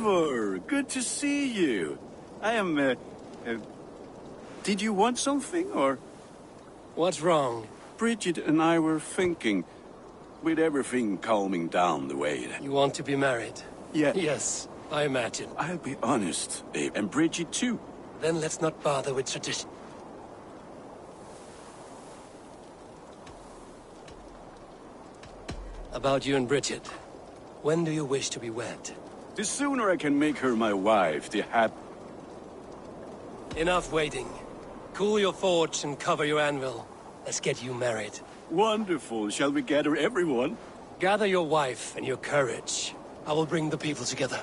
Eivor, good to see you. I am, did you want something, or? What's wrong? Bridget and I were thinking, with everything calming down the way that... You want to be married? Yeah. Yes, I imagine. I'll be honest, Abe, and Bridget too. Then let's not bother with tradition. About you and Bridget. When do you wish to be wed? The sooner I can make her my wife, the Enough waiting. Cool your forge and cover your anvil. Let's get you married. Wonderful. Shall we gather everyone? Gather your wife and your courage. I will bring the people together.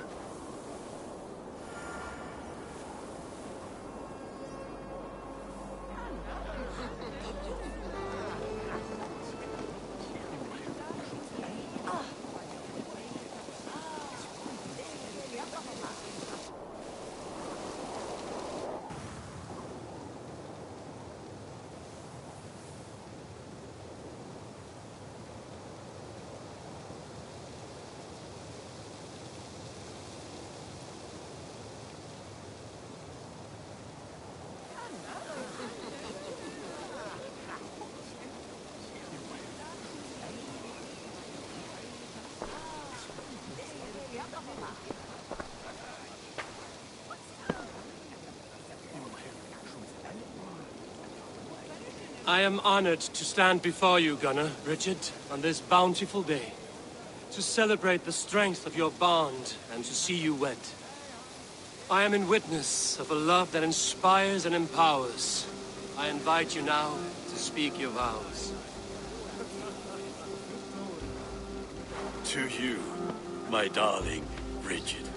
I am honored to stand before you, Gunnar, Bridget, on this bountiful day. To celebrate the strength of your bond and to see you wed. I am in witness of a love that inspires and empowers. I invite you now to speak your vows. To you, my darling Bridget,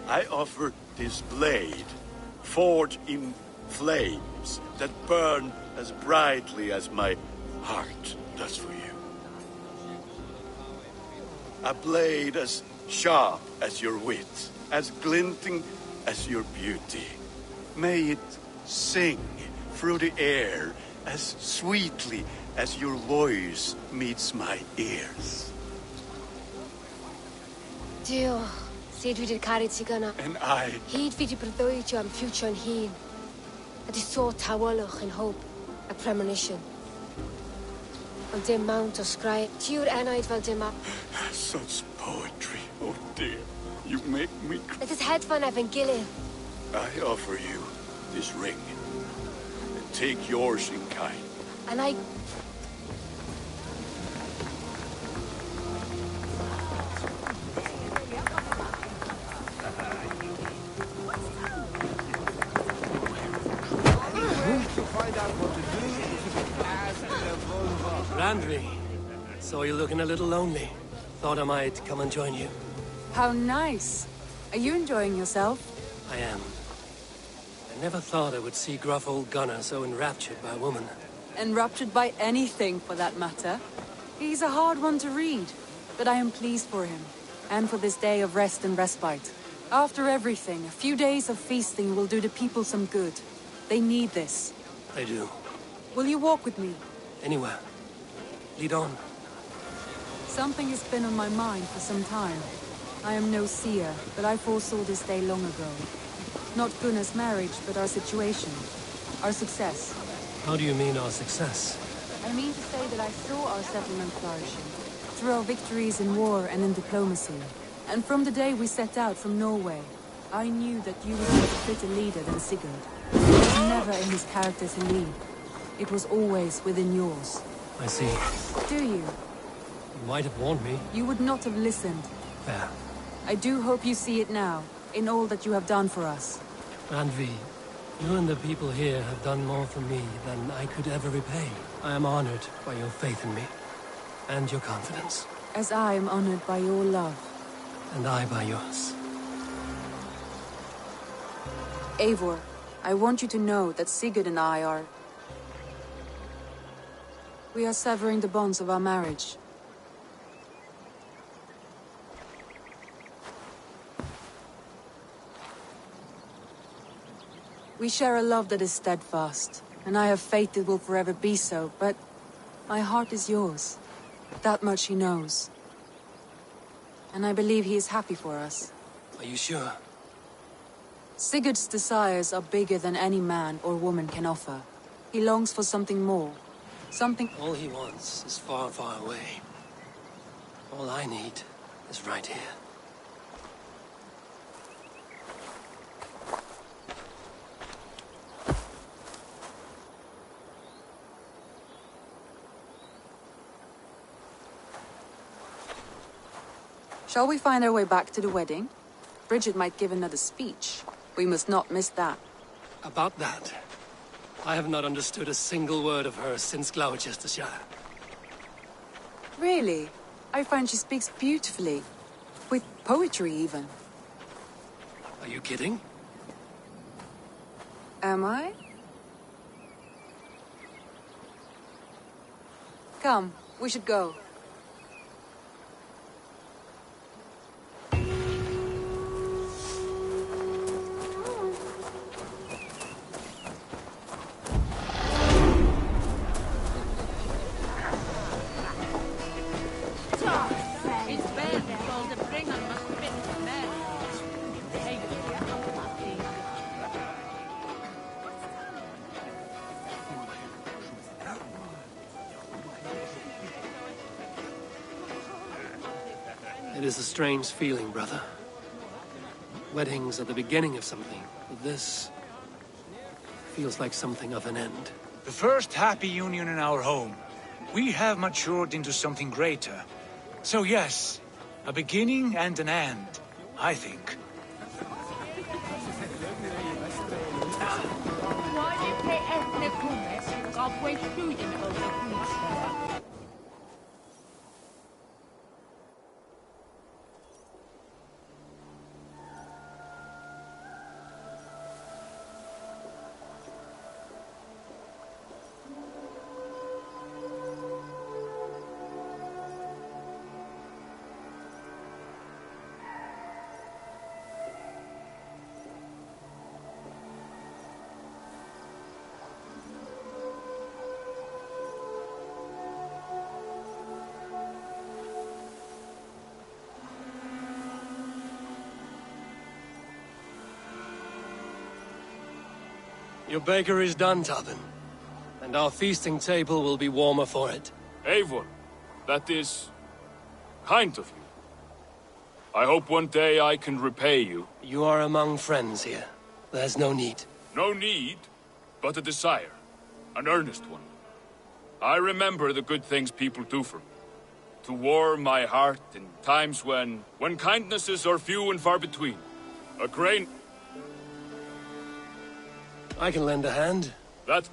I offer this blade, forged in flames that burn as brightly as my heart does for you. A blade as sharp as your wit, as glinting as your beauty. May it sing through the air as sweetly as your voice meets my ears. Dio, said we did carry Tigana. And I... He'd feed you Berthoicho and future and he. At is so tawaloch and hope, a premonition. On dim mount or scry, Tiur enide val dim up. Such poetry, oh dear. You make me... Let his head van Evan Gillian. I offer you this ring. And take yours in kind. And I... Randvi, saw you looking a little lonely. Thought I might come and join you. How nice. Are you enjoying yourself? I am. I never thought I would see gruff old Gunnar so enraptured by a woman. Enraptured by anything, for that matter. He's a hard one to read, but I am pleased for him, and for this day of rest and respite. After everything, a few days of feasting will do the people some good. They need this. They do. Will you walk with me? Anywhere. Lead on. Something has been on my mind for some time. I am no seer, but I foresaw this day long ago. Not Gunnar's marriage, but our situation. Our success. How do you mean our success? I mean to say that I saw our settlement flourishing. Through our victories in war and in diplomacy. And from the day we set out from Norway, I knew that you would be a fitter leader than Sigurd. It was never in his character to lead. It was always within yours. I see. Do you? You might have warned me. You would not have listened. Fair. I do hope you see it now, in all that you have done for us. Randvi, you and the people here have done more for me than I could ever repay. I am honored by your faith in me, and your confidence. As I am honored by your love. And I by yours. Eivor, I want you to know that Sigurd and I are... We are severing the bonds of our marriage. We share a love that is steadfast, and I have faith it will forever be so, but my heart is yours. That much he knows. And I believe he is happy for us. Are you sure? Sigurd's desires are bigger than any man or woman can offer. He longs for something more. Something... All he wants is far, far away. All I need is right here. Shall we find our way back to the wedding? Bridget might give another speech. We must not miss that. About that, I have not understood a single word of hers since Gloucestershire. Really? I find she speaks beautifully. With poetry, even. Are you kidding? Am I? Come, we should go. It is a strange feeling, brother. Weddings are the beginning of something, but this feels like something of an end. The first happy union in our home. We have matured into something greater. So yes, a beginning and an end, I think. Your baker is done, Tubin, and our feasting table will be warmer for it. Eivor, that is kind of you. I hope one day I can repay you. You are among friends here. There's no need. No need, but a desire. An earnest one. I remember the good things people do for me. To warm my heart in times when kindnesses are few and far between. A grain... I can lend a hand. That...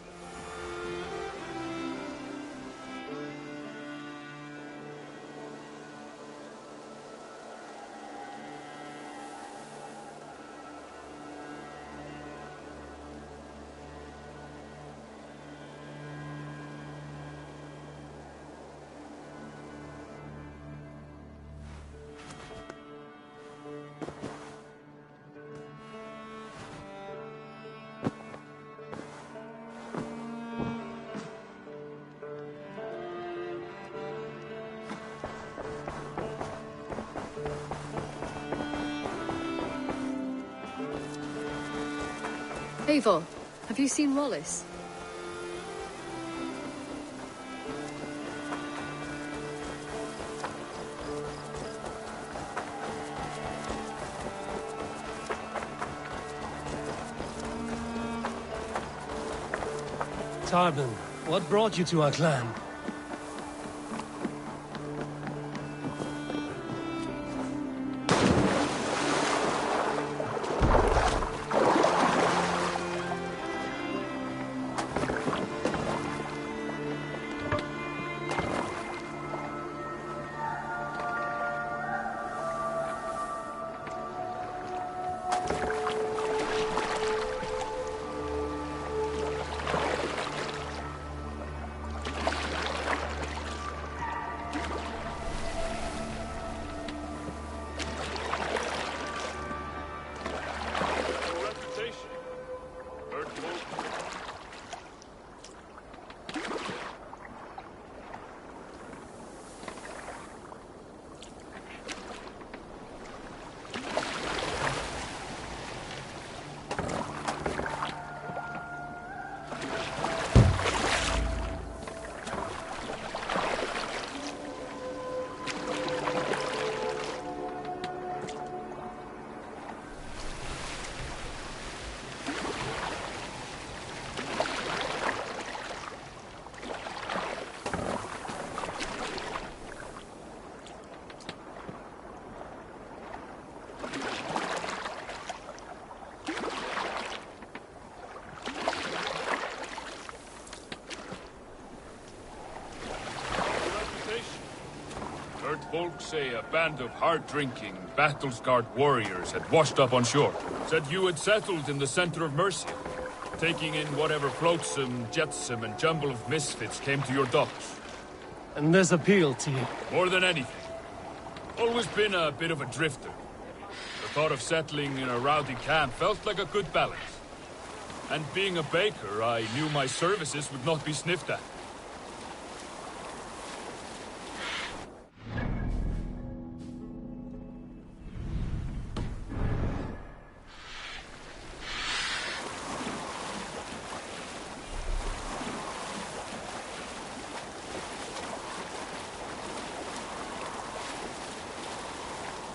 Eivor, have you seen Wallace? Tarbin, what brought you to our clan? Folks say a band of hard-drinking, battle-scarred warriors had washed up on shore. Said you had settled in the center of Mercia, taking in whatever flotsam, jetsam, and jumble of misfits came to your docks. And this appealed to you? More than anything. Always been a bit of a drifter. The thought of settling in a rowdy camp felt like a good balance. And being a baker, I knew my services would not be sniffed at.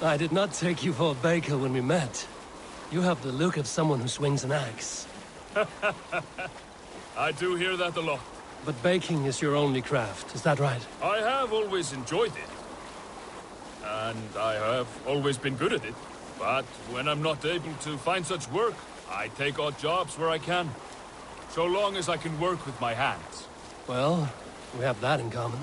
I did not take you for a baker when we met. You have the look of someone who swings an axe. I do hear that a lot. But baking is your only craft, is that right? I have always enjoyed it. And I have always been good at it. But when I'm not able to find such work, I take odd jobs where I can. So long as I can work with my hands. Well, we have that in common.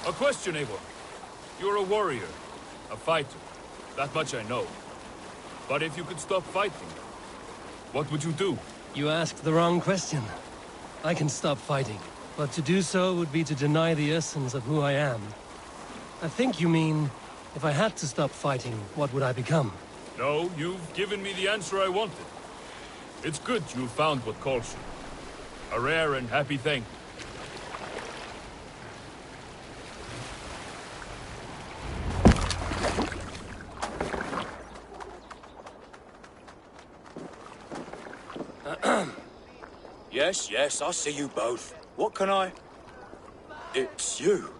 A question, Eivor. You're a warrior, a fighter. That much I know. But if you could stop fighting, what would you do? You asked the wrong question. I can stop fighting, but to do so would be to deny the essence of who I am. I think you mean, if I had to stop fighting, what would I become? No, you've given me the answer I wanted. It's good you found what calls you. A rare and happy thing. Yes, I see you both. What can I... It's you.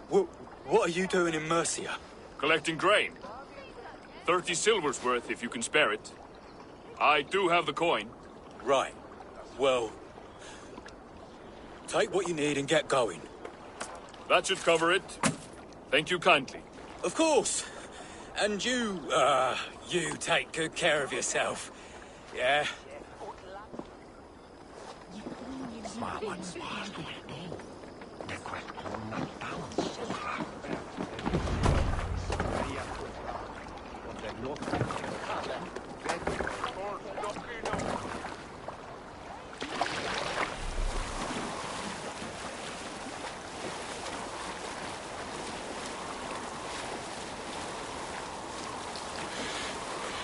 What are you doing in Mercia? Collecting grain. 30 silver's worth if you can spare it. I do have the coin. Right. Well... take what you need and get going. That should cover it. Thank you kindly. Of course. And you take good care of yourself. Yeah?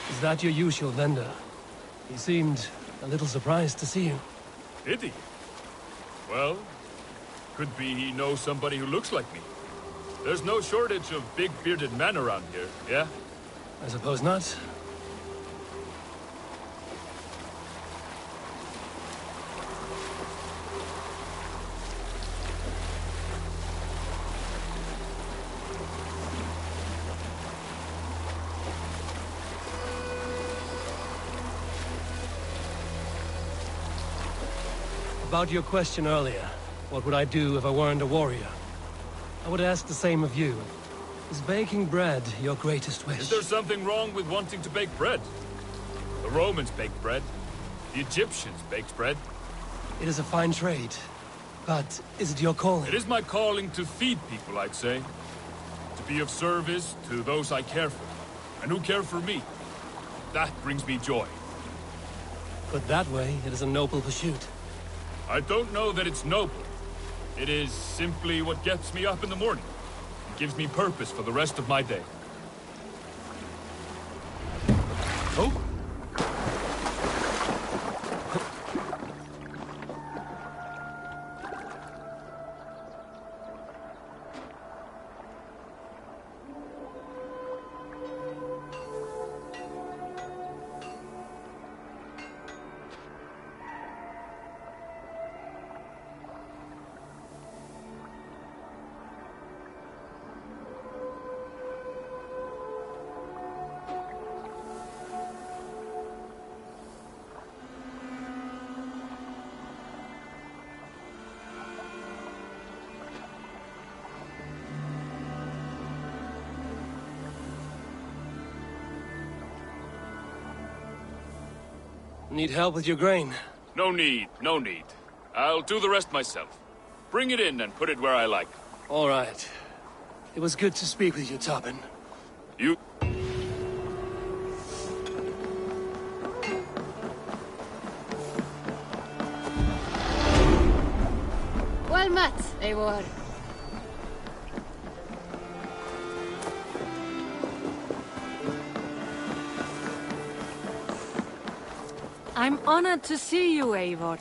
Is that your usual vendor? He seemed a little surprised to see you. Did he? Well, could be he knows somebody who looks like me. There's no shortage of big bearded men around here, yeah? I suppose not. About your question earlier, what would I do if I weren't a warrior? I would ask the same of you. Is baking bread your greatest wish? Is there something wrong with wanting to bake bread? The Romans baked bread. The Egyptians baked bread. It is a fine trade, but is it your calling? It is my calling to feed people, I'd say. To be of service to those I care for, and who care for me. That brings me joy. Put that way, it is a noble pursuit. I don't know that it's noble. It is simply what gets me up in the morning. It gives me purpose for the rest of my day. Oh! Need help with your grain? No need, no need. I'll do the rest myself. Bring it in and put it where I like. All right. It was good to speak with you, Tobin. You... Well met, Eivor. I'm honored to see you, Eivor.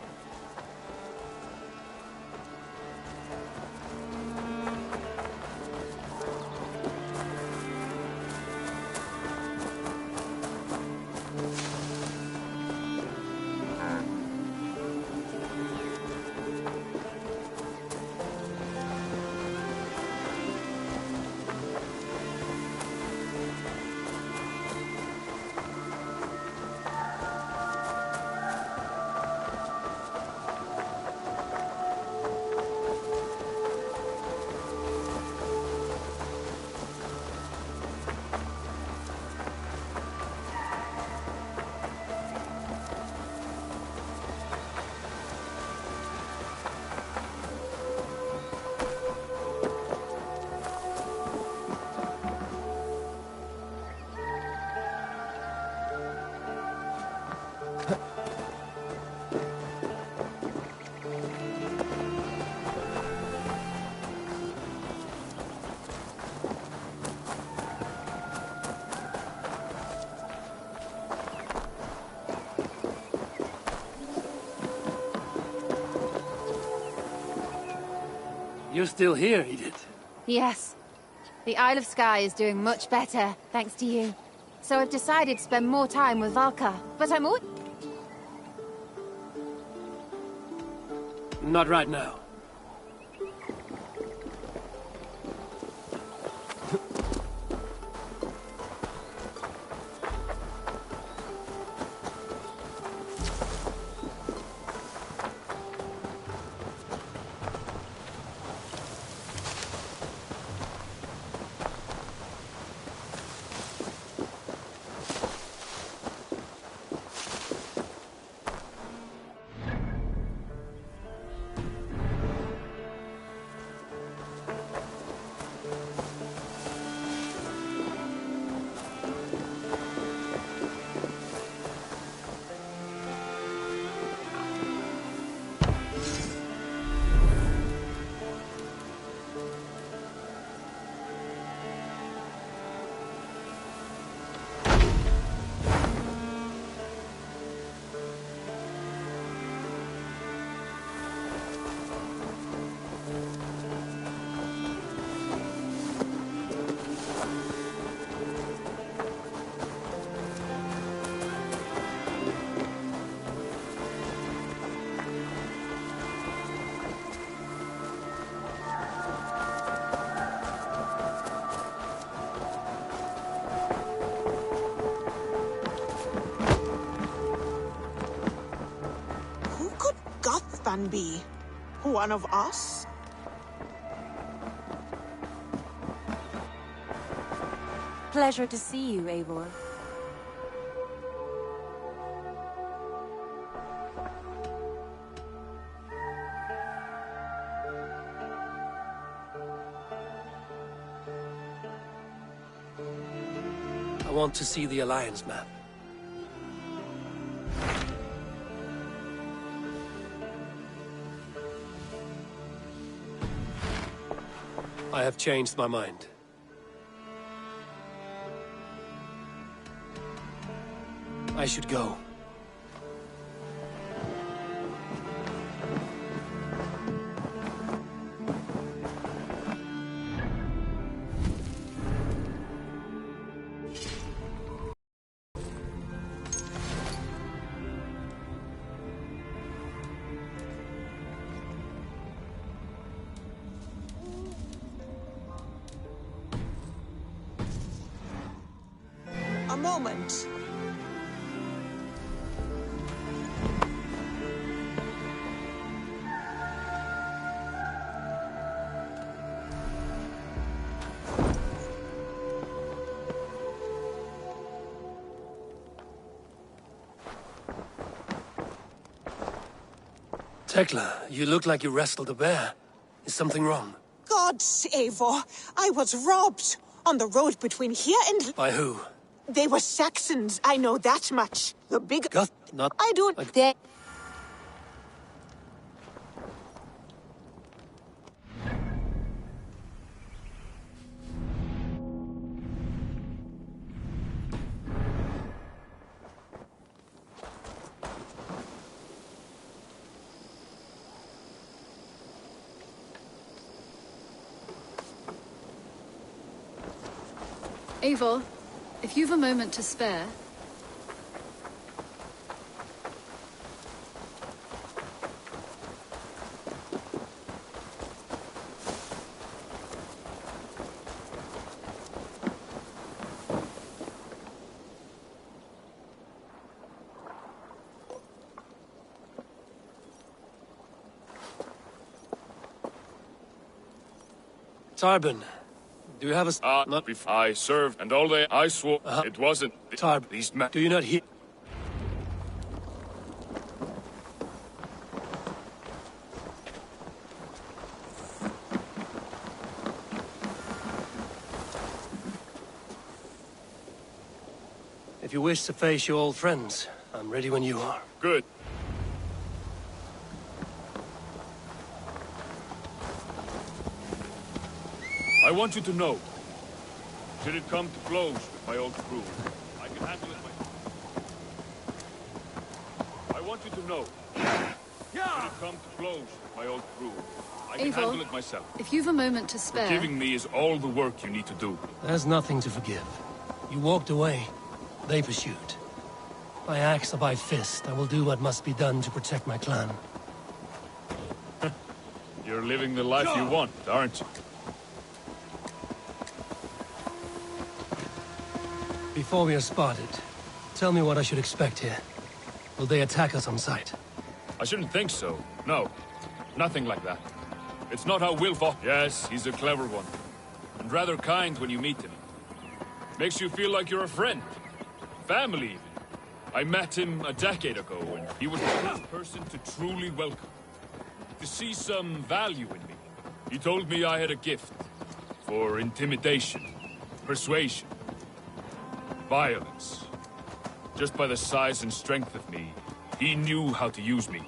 You're still here, Edith. Yes. The Isle of Skye is doing much better, thanks to you. So I've decided to spend more time with Valka. But I'm all... Not right now. Be one of us? Pleasure to see you, Eivor. I want to see the Alliance map. I have changed my mind. I should go. A moment. Tekla, you look like you wrestled a bear. Is something wrong? Gods, Eivor, I was robbed on the road between here and... By who? They were Saxons, I know that much. The big... God, not... I don't... Like... They... Eivor, if you've a moment to spare... Tarbin, do you have a... Not before I served, and all I swore it wasn't... Tarbin, These men... do you not hear... If you wish to face your old friends, I'm ready when you are. Good. I want you to know, should it come to blows with my old crew, I can handle it myself. I want you to know, should it come to blows with my old crew, I can handle it myself. If you've a moment to spare... Forgiving me is all the work you need to do. There's nothing to forgive. You walked away. They pursued. By axe or by fist, I will do what must be done to protect my clan. You're living the life you want, aren't you? Before we are spotted, tell me what I should expect here. Will they attack us on sight? I shouldn't think so. No. Nothing like that. It's not how Will fought. Yes, he's a clever one. And rather kind when you meet him. Makes you feel like you're a friend. Family, even. I met him a decade ago, and he was the first person to truly welcome. To see some value in me. He told me I had a gift. For intimidation. Persuasion. Violence. Just by the size and strength of me, he knew how to use me.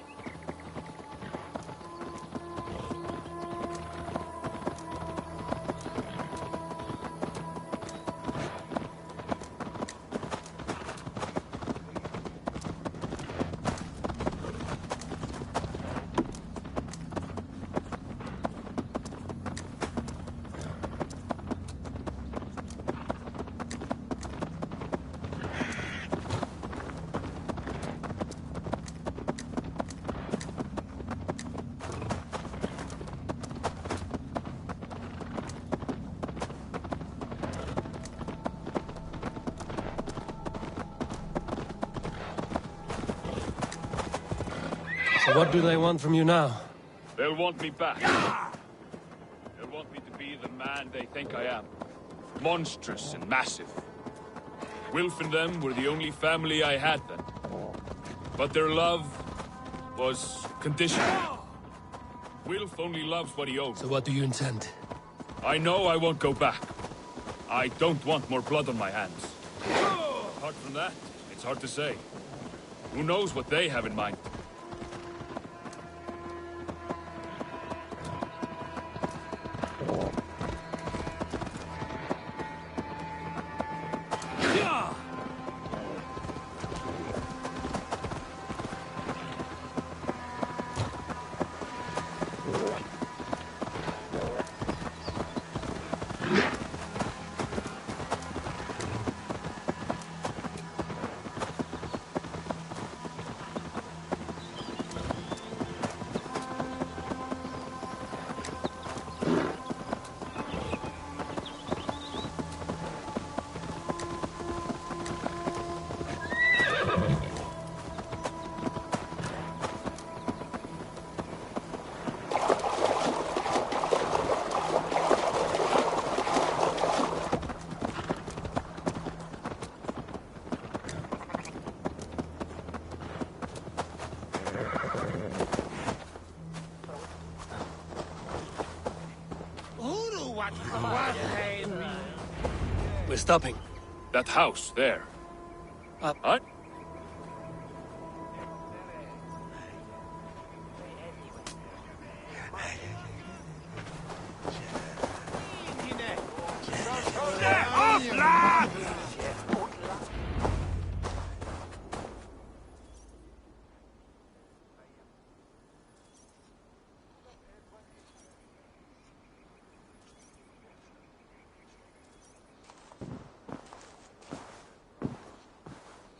So what do they want from you now? They'll want me back. They'll want me to be the man they think I am. Monstrous and massive. Wilf and them were the only family I had then. But their love was conditional. Wilf only loves what he owes. So what do you intend? I know I won't go back. I don't want more blood on my hands. Apart from that, it's hard to say. Who knows what they have in mind? We're stopping. That house, there. What?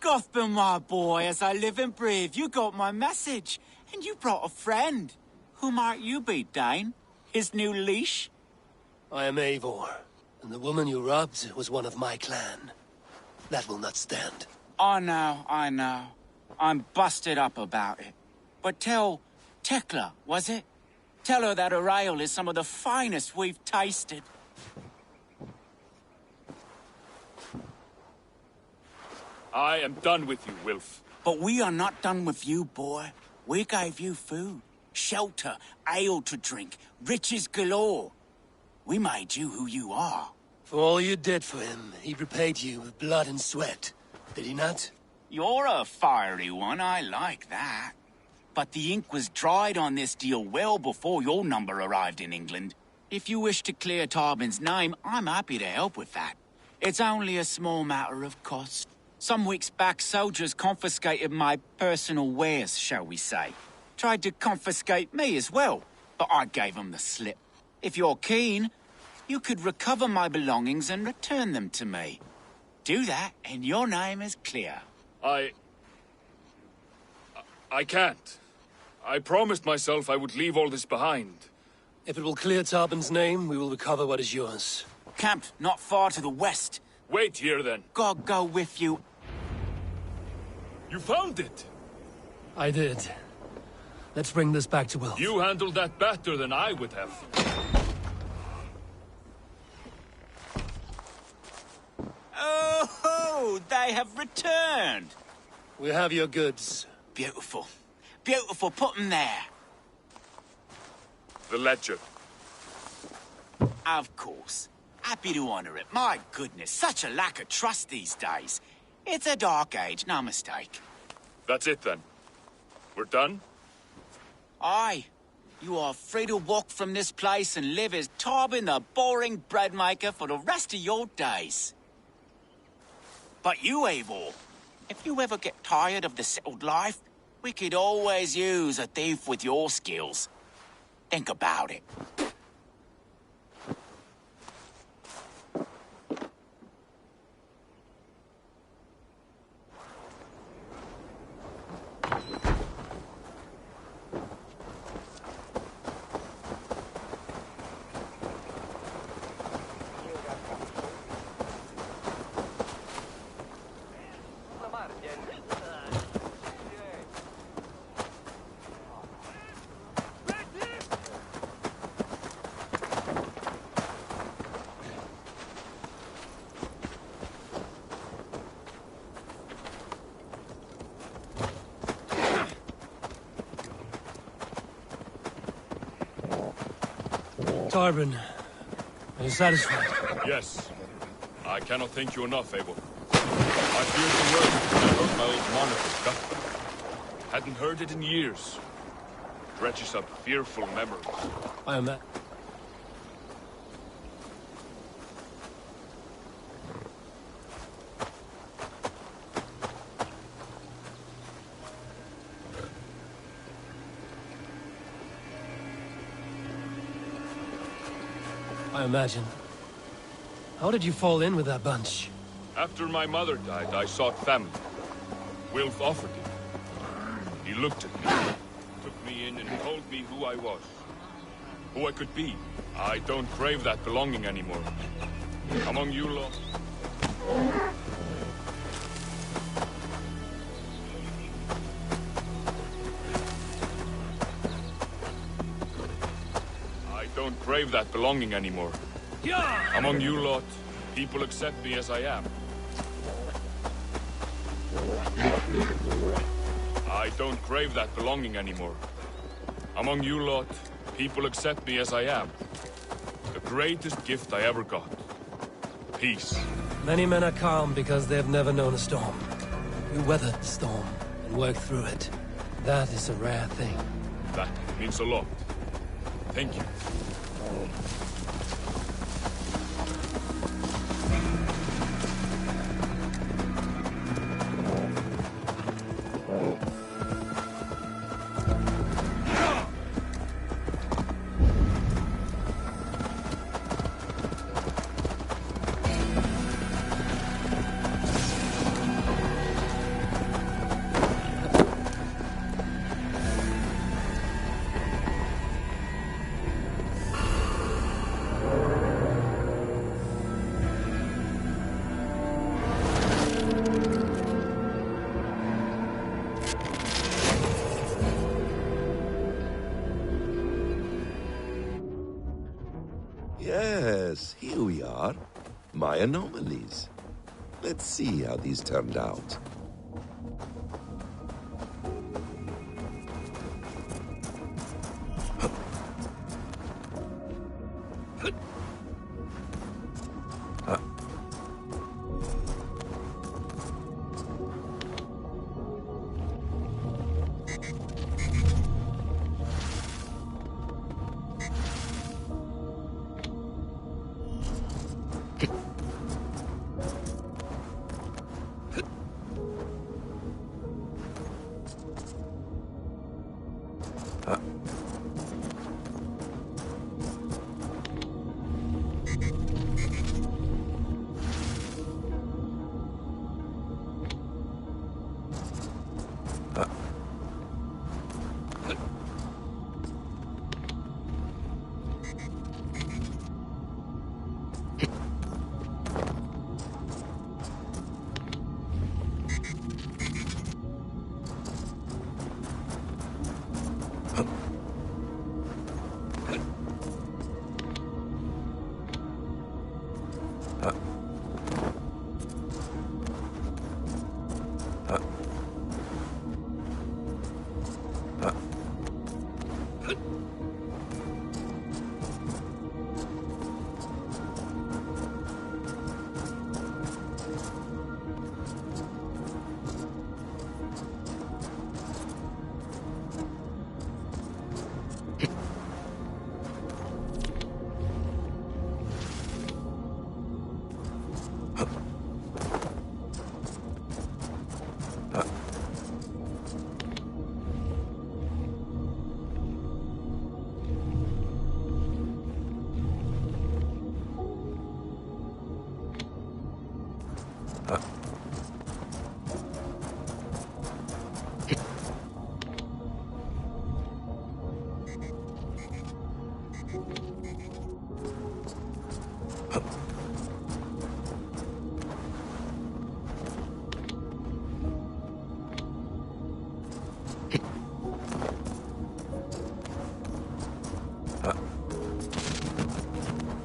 Gotham, my boy, as I live and breathe, you got my message. And you brought a friend. Who might you be, Dane? His new leash? I am Eivor, and the woman you robbed was one of my clan. That will not stand. I know. I'm busted up about it. But tell Tekla, was it? Tell her that her ale is some of the finest we've tasted. I am done with you, Wilf. But we are not done with you, boy. We gave you food, shelter, ale to drink, riches galore. We made you who you are. For all you did for him, he repaid you with blood and sweat. Did he not? You're a fiery one, I like that. But the ink was dried on this deal well before your number arrived in England. If you wish to clear Tarbin's name, I'm happy to help with that. It's only a small matter of cost. Some weeks back, soldiers confiscated my personal wares, shall we say. Tried to confiscate me as well, but I gave them the slip. If you're keen, you could recover my belongings and return them to me. Do that, and your name is clear. I can't. I promised myself I would leave all this behind. If it will clear Tarbin's name, we will recover what is yours. Camped not far to the west. Wait here, then. God go with you. You found it! I did. Let's bring this back to Wilf. You handled that better than I would have. Oh, they have returned. We have your goods. Beautiful. Beautiful, put them there. The ledger. Of course. Happy to honor it. My goodness, such a lack of trust these days. It's a dark age, no mistake. That's it, then. We're done? Aye. You are free to walk from this place and live as Tarbin the boring bread maker for the rest of your days. But you, Eivor, if you ever get tired of the settled life, we could always use a thief with your skills. Think about it. Tarbin, are you satisfied? Yes. I cannot thank you enough, Eivor. I feared the worst when I heard my old monitor, Guthrum. Hadn't heard it in years. Dredges up fearful memories. I am that. I imagine. How did you fall in with that bunch? After my mother died, I sought family. Wilf offered it. He looked at me, took me in and told me who I was. Who I could be. I don't crave that belonging anymore. Among you lot... I don't crave that belonging anymore. Among you lot, people accept me as I am. I don't crave that belonging anymore. Among you lot, people accept me as I am. The greatest gift I ever got. Peace. Many men are calm because they have never known a storm. You weathered the storm and worked through it. That is a rare thing. That means a lot. Thank you. Yes, here we are. My anomalies. Let's see how these turned out.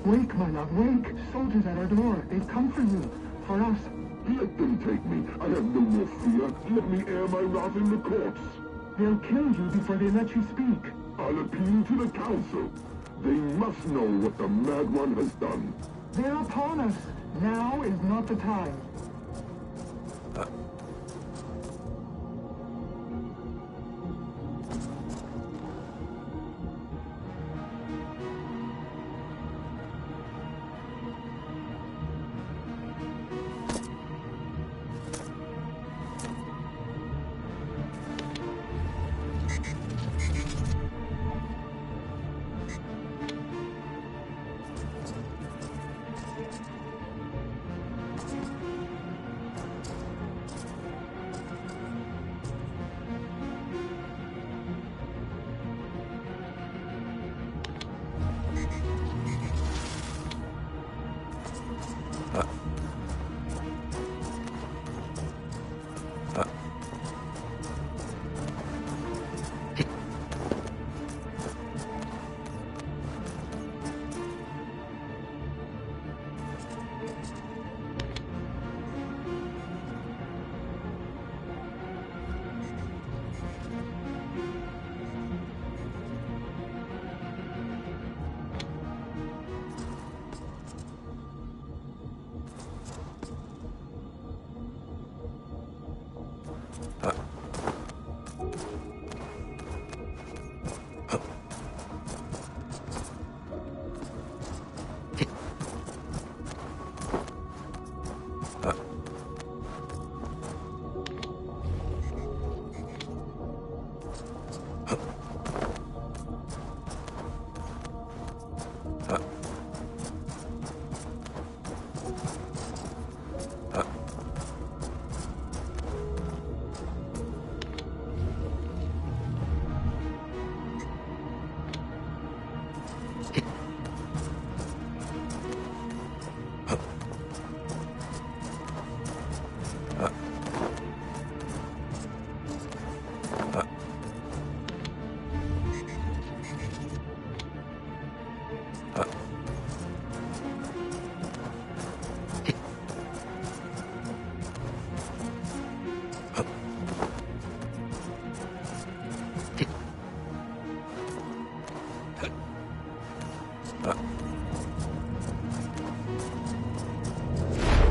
Wake, my love, wake! Soldiers at our door. They've come for you. For us. Let them take me. I have no more fear. Let me air my wrath in the courts. They'll kill you before they let you speak. I'll appeal to the council. They must know what the Mad One has done. They're upon us. Now is not the time.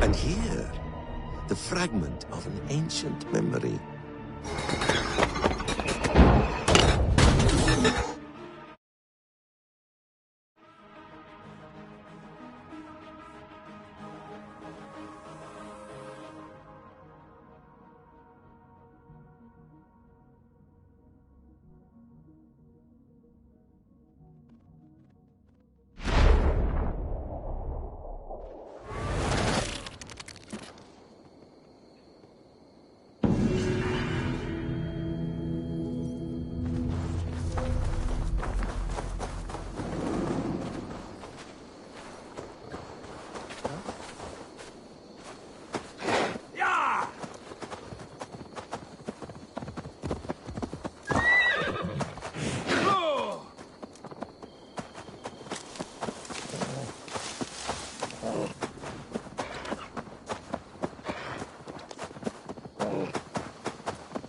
And here, the fragment of an ancient memory.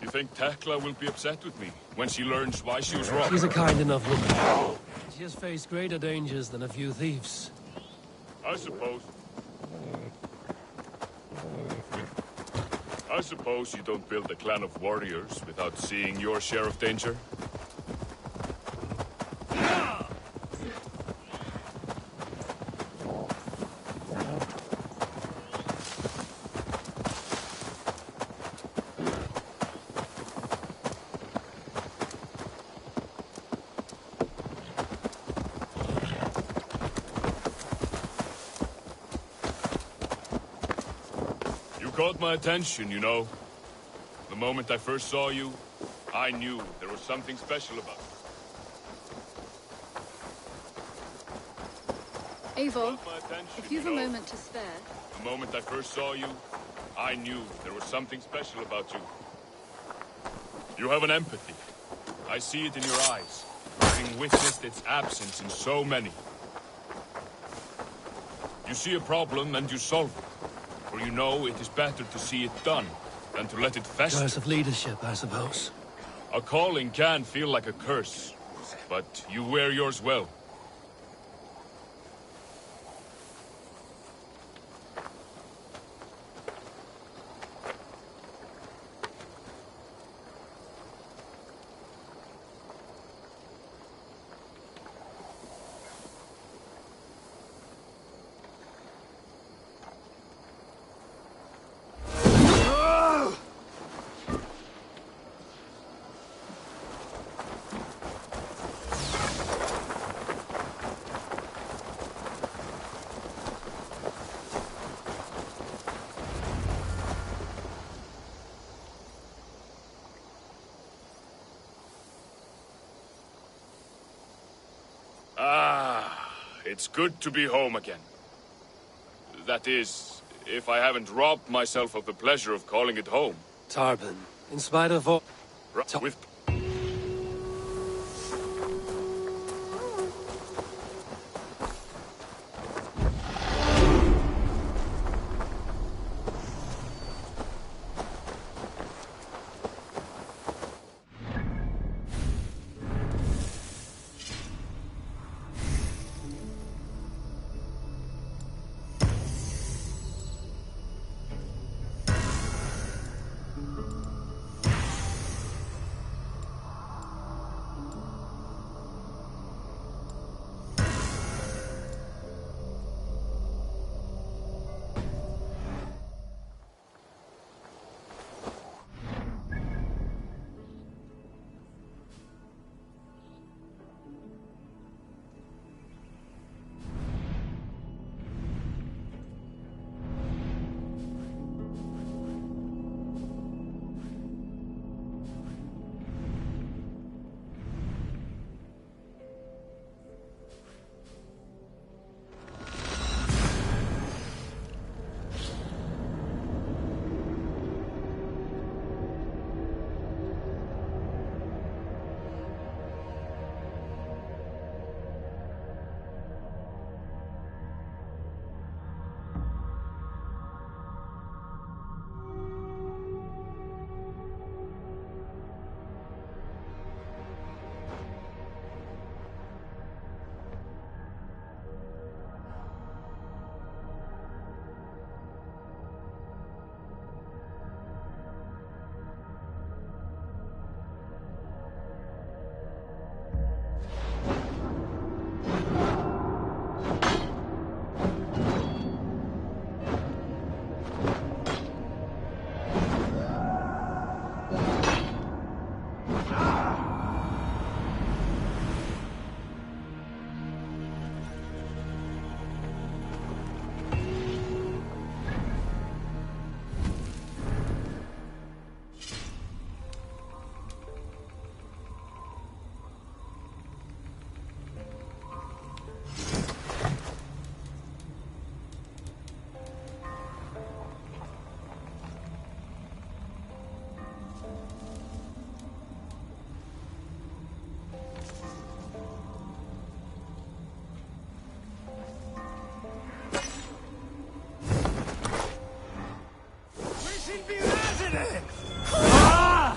You think Tekla will be upset with me when she learns why she was wrong? She's a kind enough woman. She has faced greater dangers than a few thieves. I suppose you don't build a clan of warriors without seeing your share of danger? Caught my attention, you know. The moment I first saw you, I knew there was something special about you. Eivor, if you've a moment to spare... The moment I first saw you, I knew there was something special about you. You have an empathy. I see it in your eyes, having witnessed its absence in so many. You see a problem and you solve it. For you know it is better to see it done than to let it fester. Curse of leadership, I suppose. A calling can feel like a curse, but you wear yours well. It's good to be home again. That is, if I haven't robbed myself of the pleasure of calling it home. Tarban, in spite of all... With...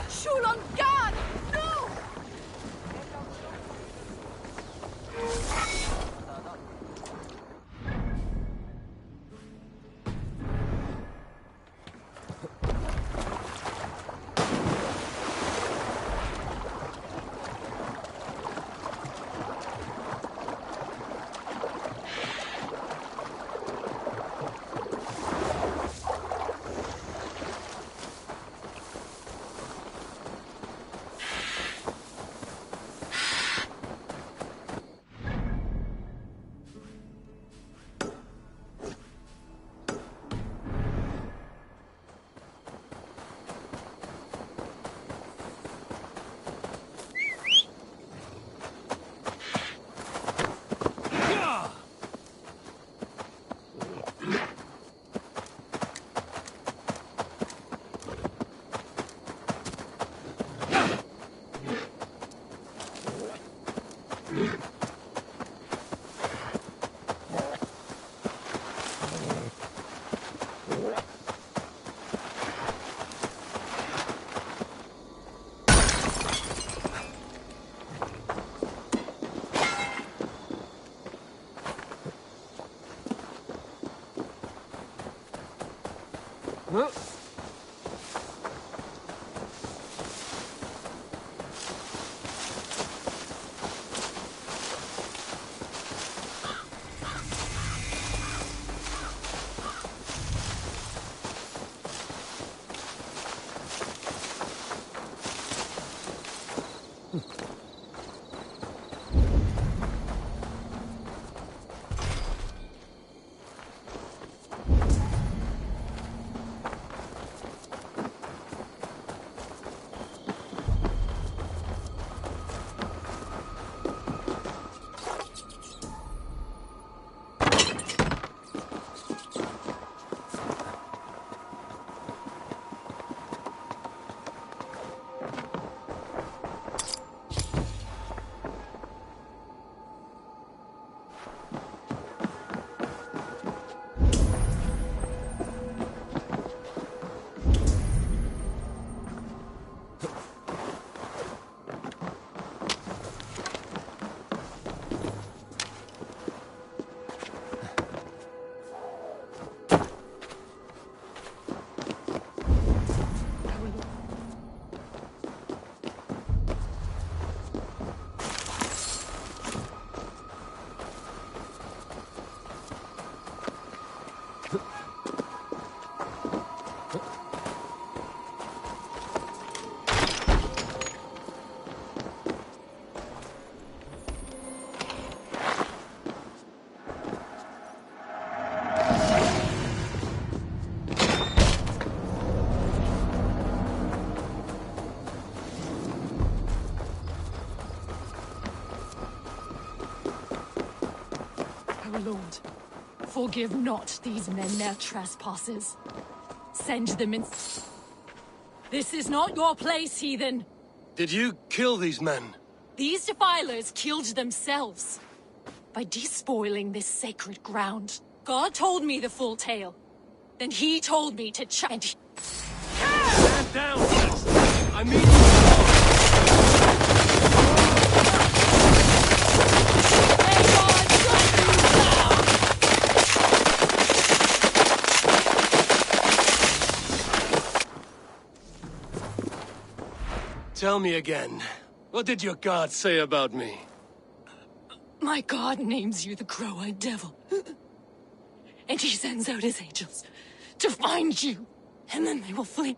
Shulangan! No! Our Lord, forgive not these men their trespasses. Send them in. This is not your place, heathen. Did you kill these men? These defilers killed themselves by despoiling this sacred ground. God told me the full tale. Then he told me to Stand down, yes. I mean Tell me again. What did your god say about me? My God names you the Crow-Eyed Devil. And he sends out his angels to find you. And then they will flee.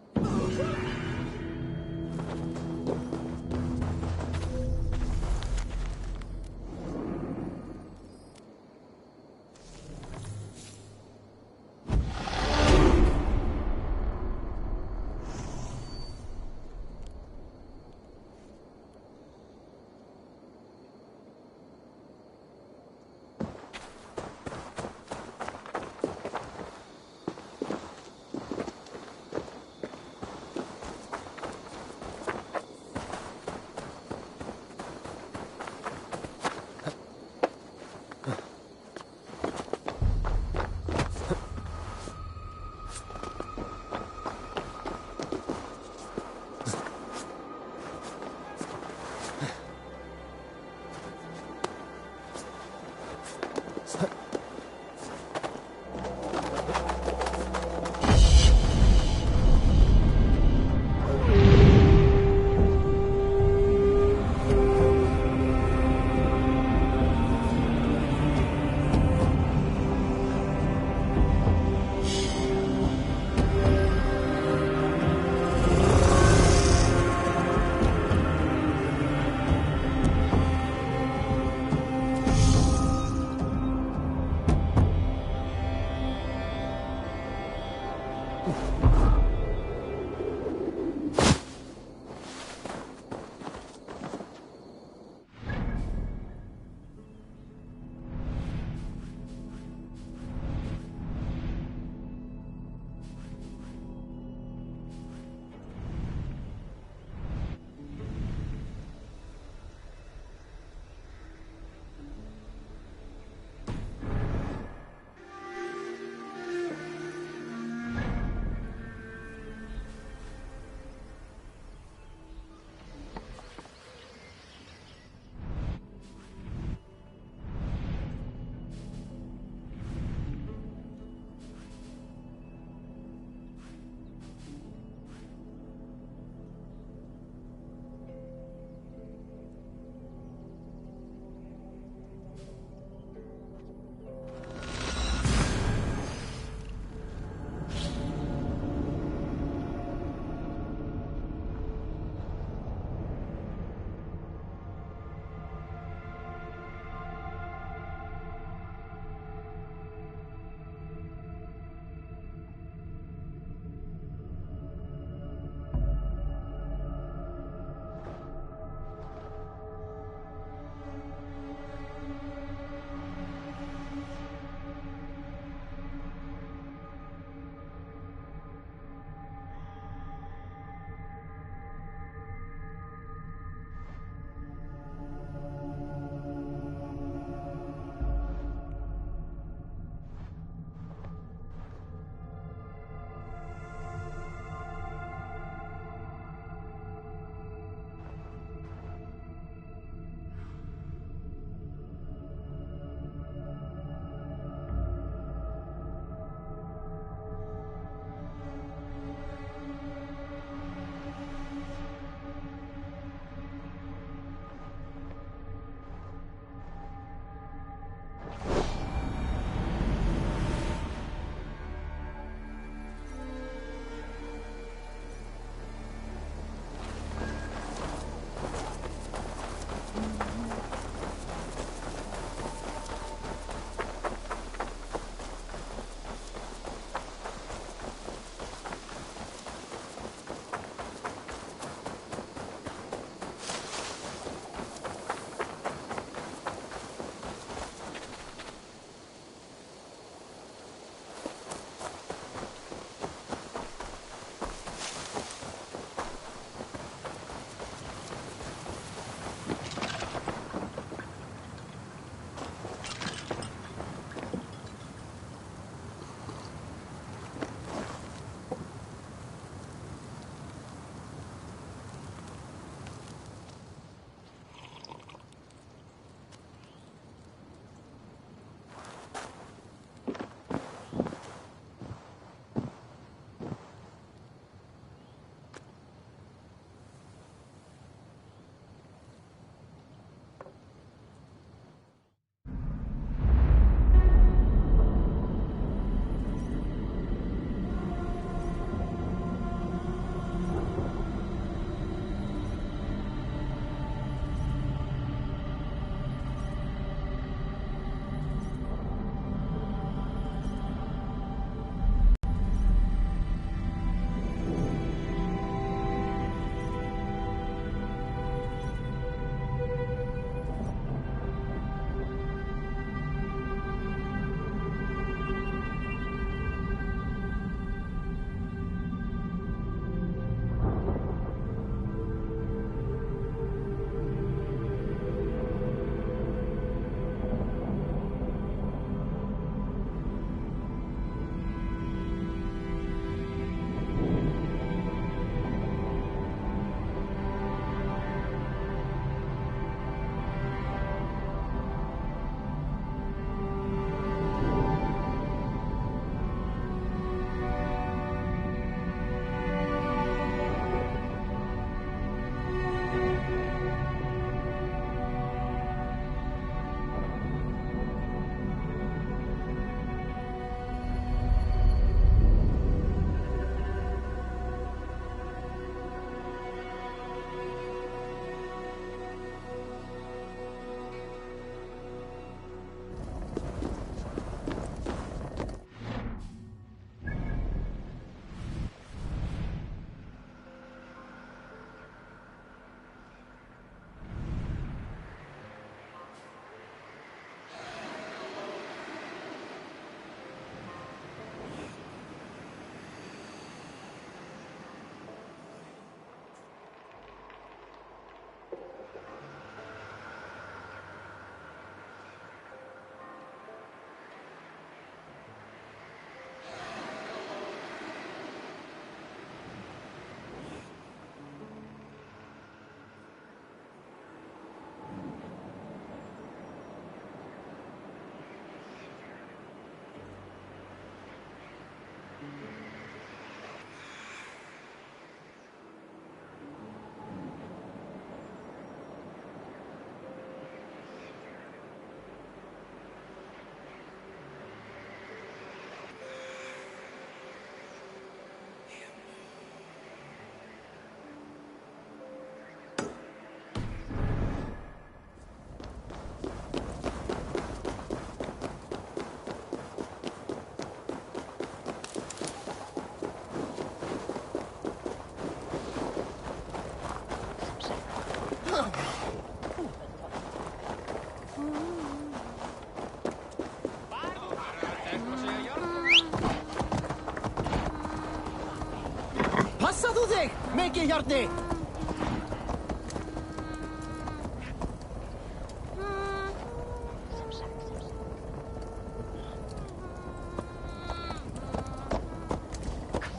Passaðu þig, mikið hjarni!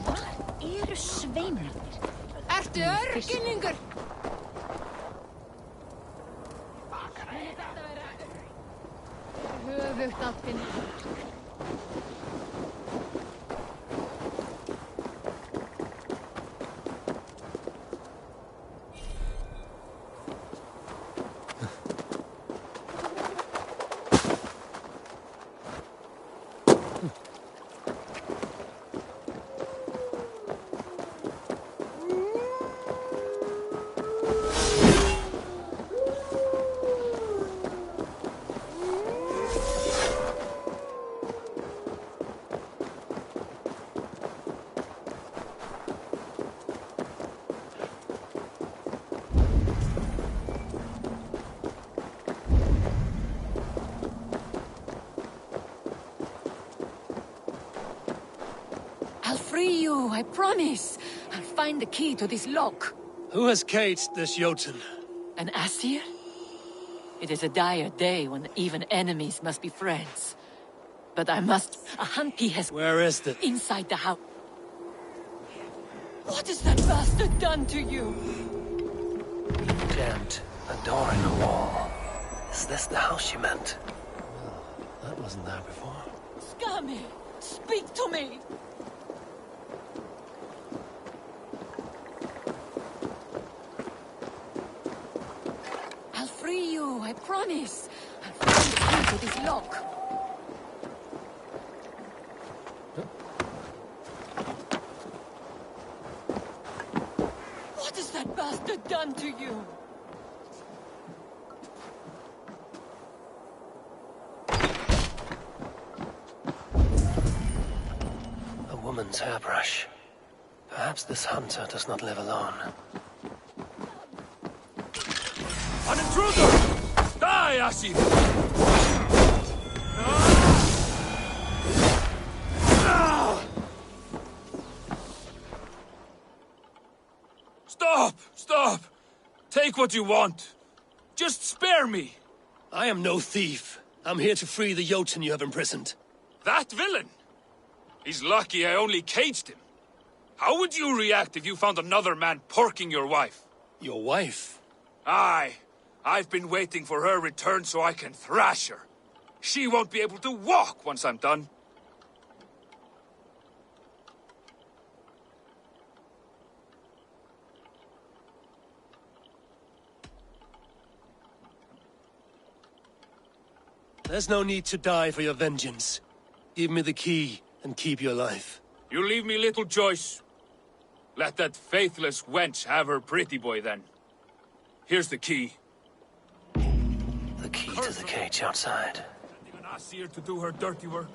Hvar eru sveinarnir? Ertu örginningur? Höfugt að finna. I'll free you, I promise. I'll find the key to this lock. Who has caged this Jotun? An Asir? It is a dire day when even enemies must be friends. But I must... A hunt he has... Where is it? Inside the house. What has that bastard done to you? Jammed. A door in the wall. Is this the house you meant? Well, that wasn't there before. Scammy! Speak to me! I'll free you, I promise. I'll find the key to this lock. What has that bastard done to you? A woman's hairbrush. Perhaps this hunter does not live alone. An intruder! Die, Asassin! Stop! Stop! Take what you want. Just spare me! I am no thief. I'm here to free the Jotun you have imprisoned. That villain! He's lucky I only caged him. How would you react if you found another man porking your wife? Your wife? Aye. I've been waiting for her return so I can thrash her. She won't be able to walk once I'm done. There's no need to die for your vengeance. Give me the key and keep your life. You leave me little choice. Let that faithless wench have her pretty boy then. Here's the key. The key to the cage outside. Sending an Asir to do her dirty work.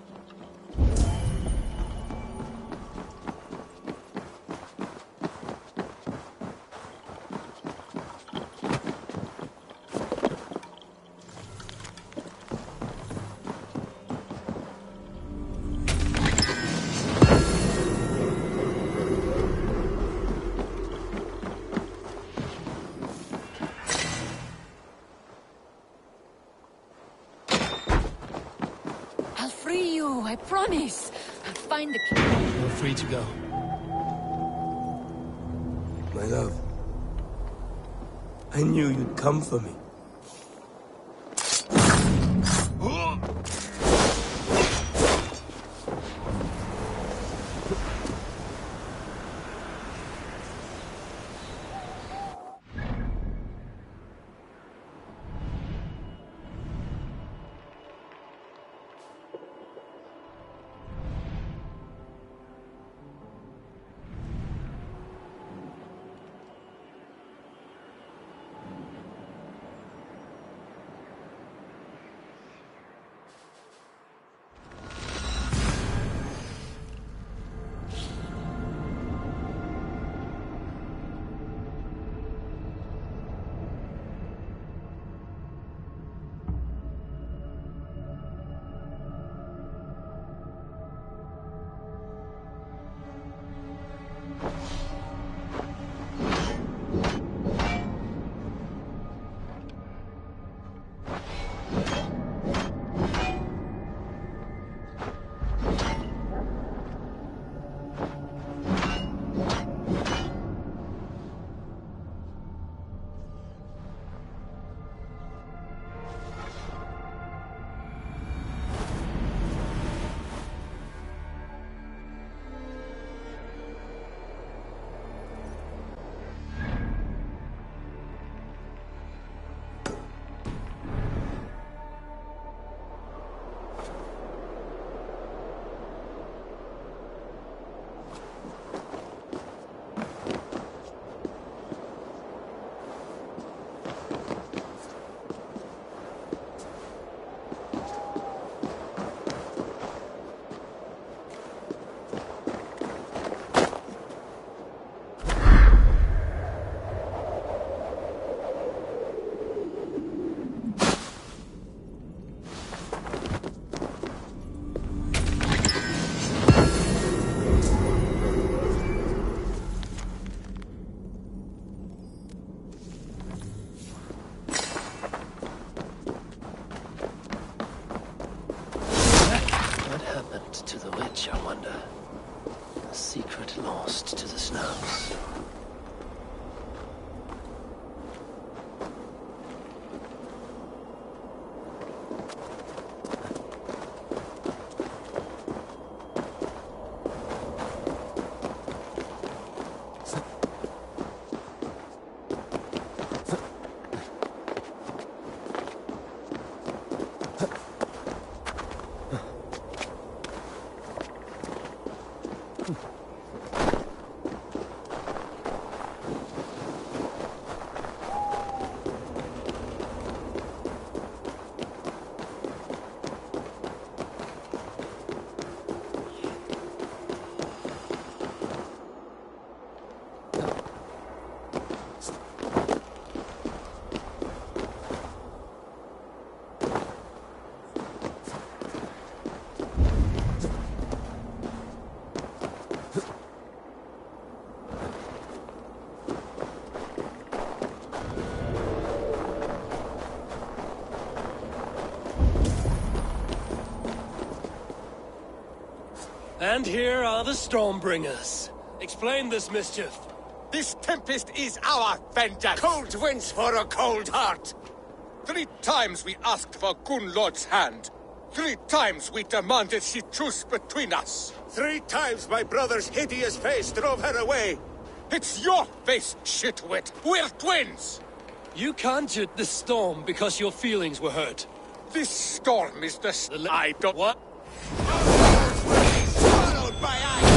I promise. I'll find the key. You're free to go. My love, I knew you'd come for me. To the witch, I wonder. A secret lost to the snows. And here are the Stormbringers. Explain this mischief. This tempest is our vengeance! Cold winds for a cold heart! 3 times we asked for Gunnlod's hand. 3 times we demanded she truce between us. 3 times my brother's hideous face drove her away. It's your face, shitwit! We're twins! You conjured this storm because your feelings were hurt. This storm is the I don't... What? Swallowed by ice!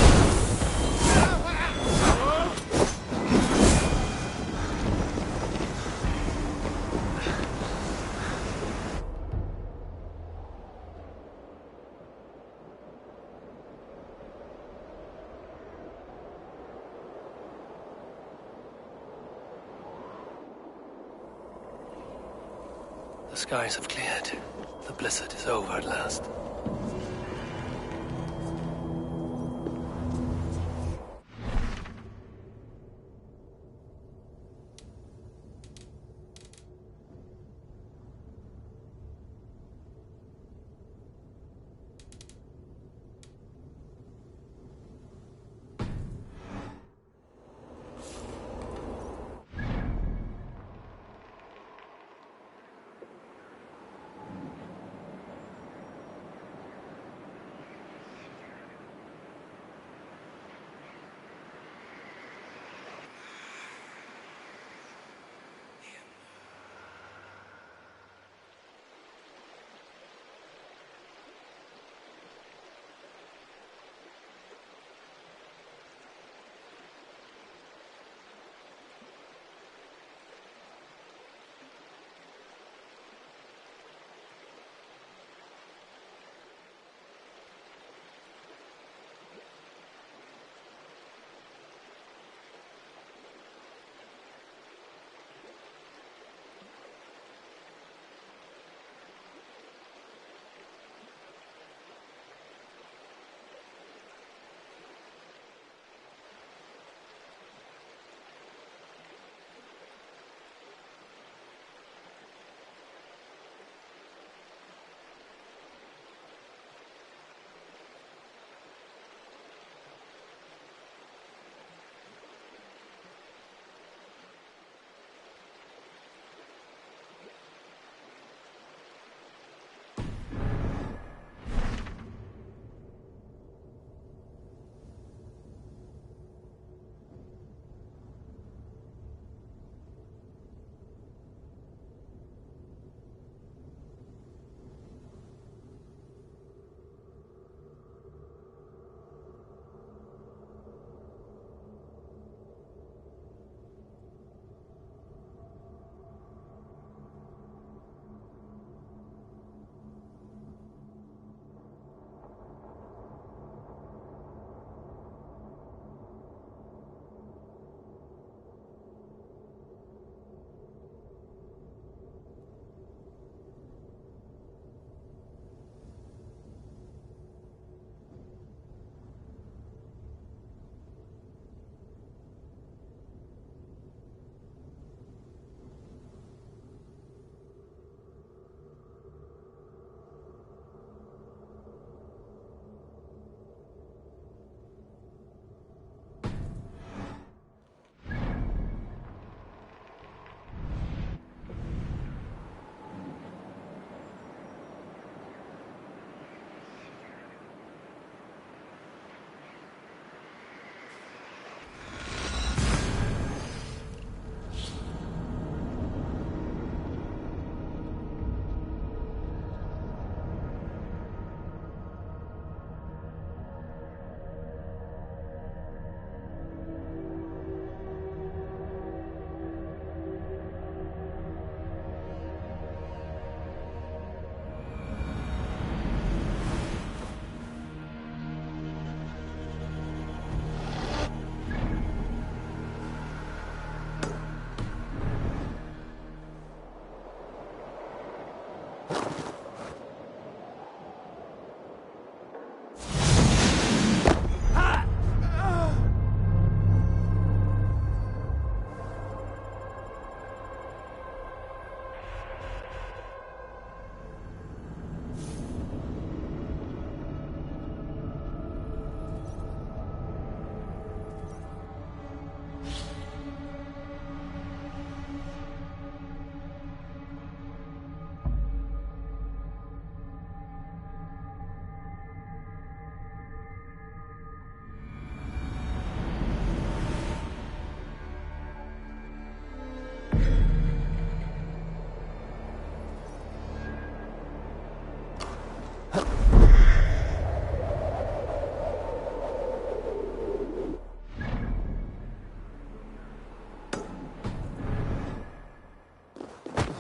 The skies have cleared. The blizzard is over at last.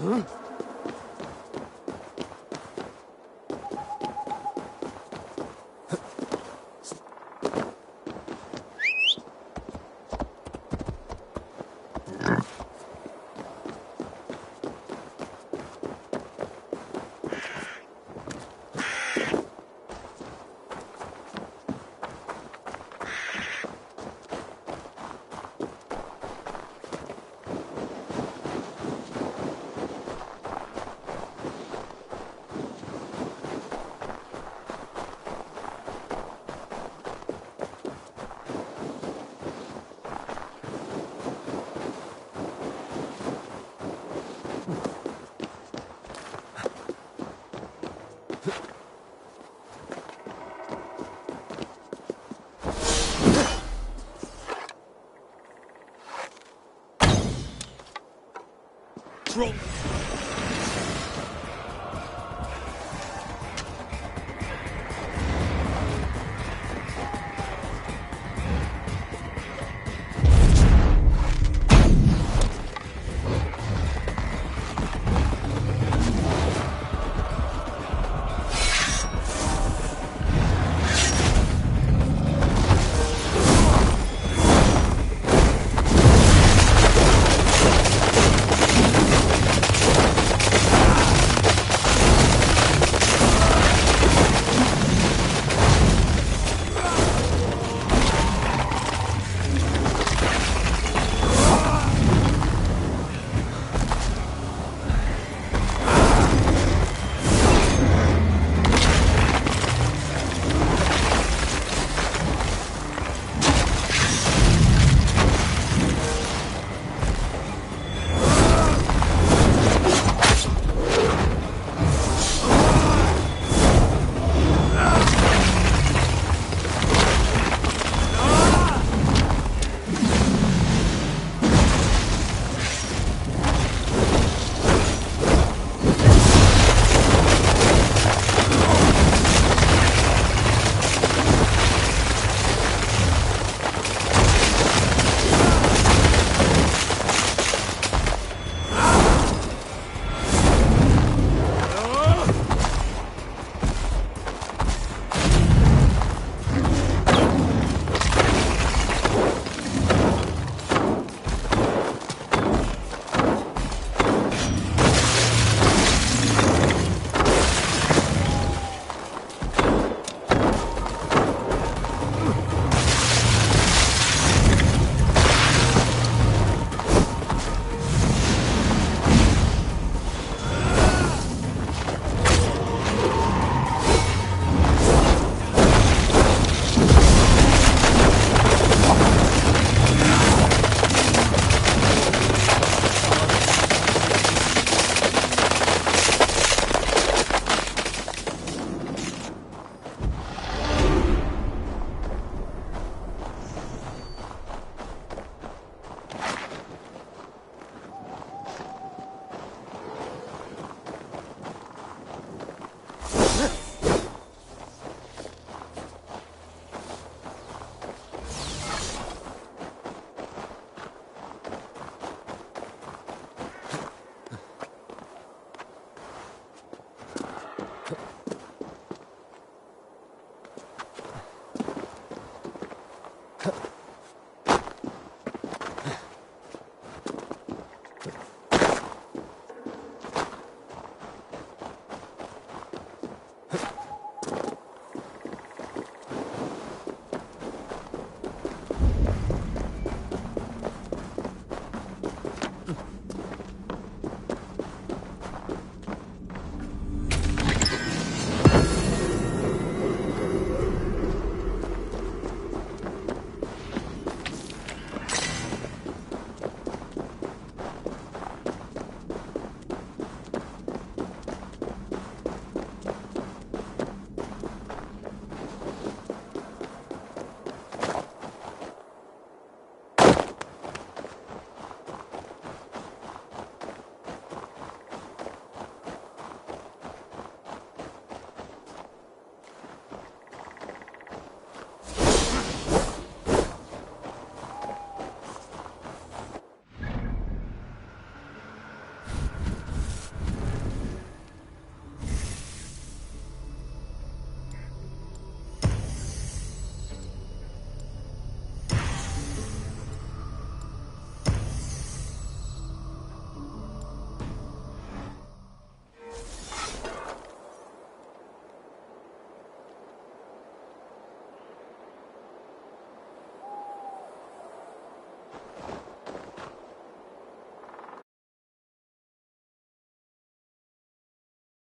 Throw.